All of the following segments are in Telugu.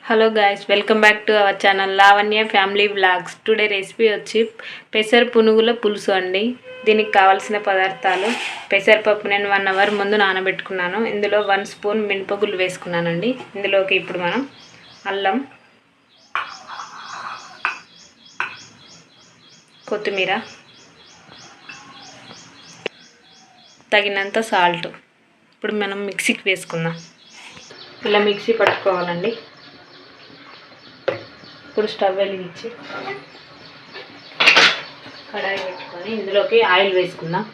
Hello guys, welcome back to our channel Lavanya family vlogs. Today recipe వచ్చి పెసర పునుగుల పులుసు అండి. దీనికి కావాల్సిన పదార్థాలు: పెసరపప్పు నేను 1 అవర్ ముందు నానబెట్టుకున్నాను. ఇందులో 1 స్పూన్ మినపగుళ్ళు వేసుకున్నానండి. ఇందులోకి ఇప్పుడు మనం అల్లం, కొత్తిమీర, తగినంత సాల్ట్ ఇప్పుడు మనం మిక్సీకి వేసుకుందాం. ఇలా మిక్సీ పట్టుకోవాలండి. ఇప్పుడు స్టవ్ వెలిగించి కడాయి పెట్టుకొని ఇందులోకి ఆయిల్ వేసుకుందాం.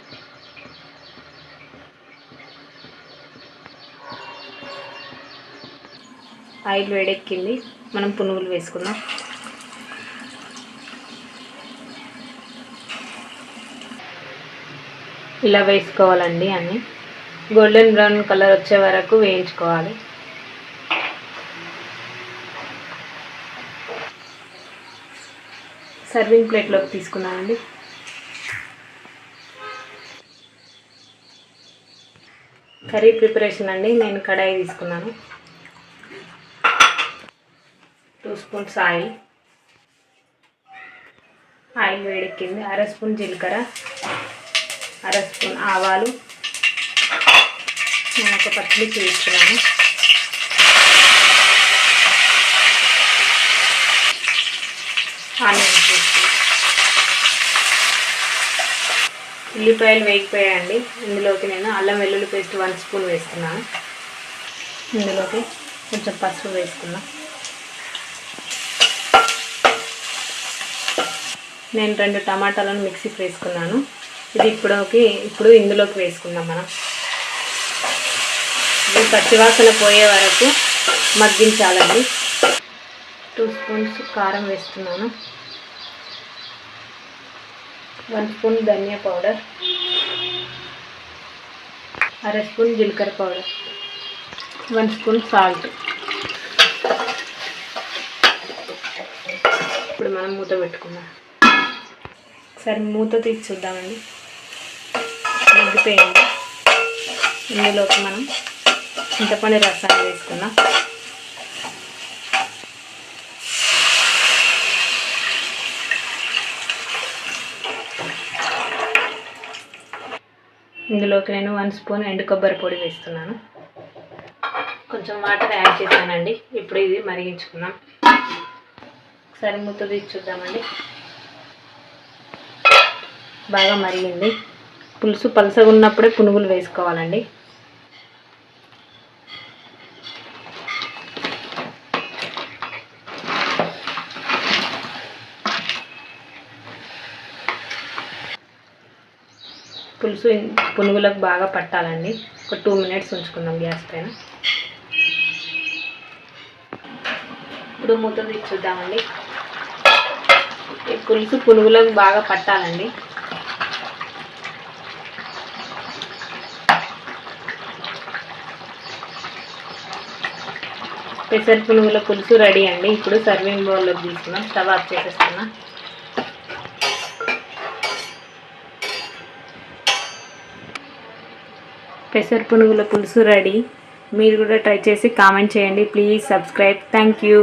ఆయిల్ వేడెక్కింది, మనం పునుగులు వేసుకుందాం. ఇలా వేసుకోవాలండి. అన్నీ గోల్డెన్ బ్రౌన్ కలర్ వచ్చే వరకు వేయించుకోవాలి. సర్వింగ్ ప్లేట్లోకి తీసుకున్నానండి. కర్రీ ప్రిపరేషన్ అండి. నేను కడాయి తీసుకున్నాను. 2 స్పూన్స్ ఆయిల్ వేడెక్కింది. 1/2 స్పూన్ జీలకర్ర, 1/2 స్పూన్ ఆవాలు, నేను ఒక పచ్చిమిర్చి వేసుకున్నాను. ఆనియన్స్ ఉల్లిపాయలు వేగిపోయాయండి. ఇందులోకి నేను అల్లం వెల్లుల్లి పేస్ట్ 1 స్పూన్ వేసుకున్నాను. ఇందులోకి కొంచెం పసుపు వేసుకున్నా. నేను 2 టమాటాలను మిక్సీకి వేసుకున్నాను. ఇది ఇప్పుడు ఇందులోకి వేసుకుందాం. మనం ఇది పచ్చివాసన పోయే వరకు మగ్గించాలండి. 2 స్పూన్స్ కారం వేస్తున్నాను. 1 స్పూన్ ధనియా పౌడర్, 1/2 స్పూన్ జీలకర్ర పౌడర్, 1 స్పూన్ సాల్ట్. ఇప్పుడు మనం మూత పెట్టుకుందాం. ఒకసారి మూత తీసి చూద్దామండి. మగ్గిపోయింది. ఇందులోకి మనం చింతపండు రసాన్ని వేసుకుందాం. ఇందులోకి నేను 1 స్పూన్ ఎండు కొబ్బరి పొడి వేస్తున్నాను. కొంచెం వాటర్ యాడ్ చేశానండి. ఇప్పుడు ఇది మరిగించుకుందాం. ఒకసారి మూత తీసి చూద్దామండి. బాగా మరిగింది. పులుసు పలసగా ఉన్నప్పుడే పునుగులు వేసుకోవాలండి. పులుసు పునుగులకు బాగా పట్టాలండి. ఒక 2 మినిట్స్ ఉంచుకుందాం గ్యాస్ పైన. ఇప్పుడు మూత తీసి చూద్దామండి. ఈ పులుసు పునుగులకు బాగా పట్టాలండి. పెసర పునుగుల పులుసు రెడీ అండి. ఇప్పుడు సర్వింగ్ బౌల్లోకి తీసుకున్నాం. స్టవ్ ఆఫ్ చేసేస్తున్నా. పెసర పునుగుల పులుసు రెడీ. మీరు కూడా ట్రై చేసి కామెంట్ చేయండి. Please subscribe. Thank you.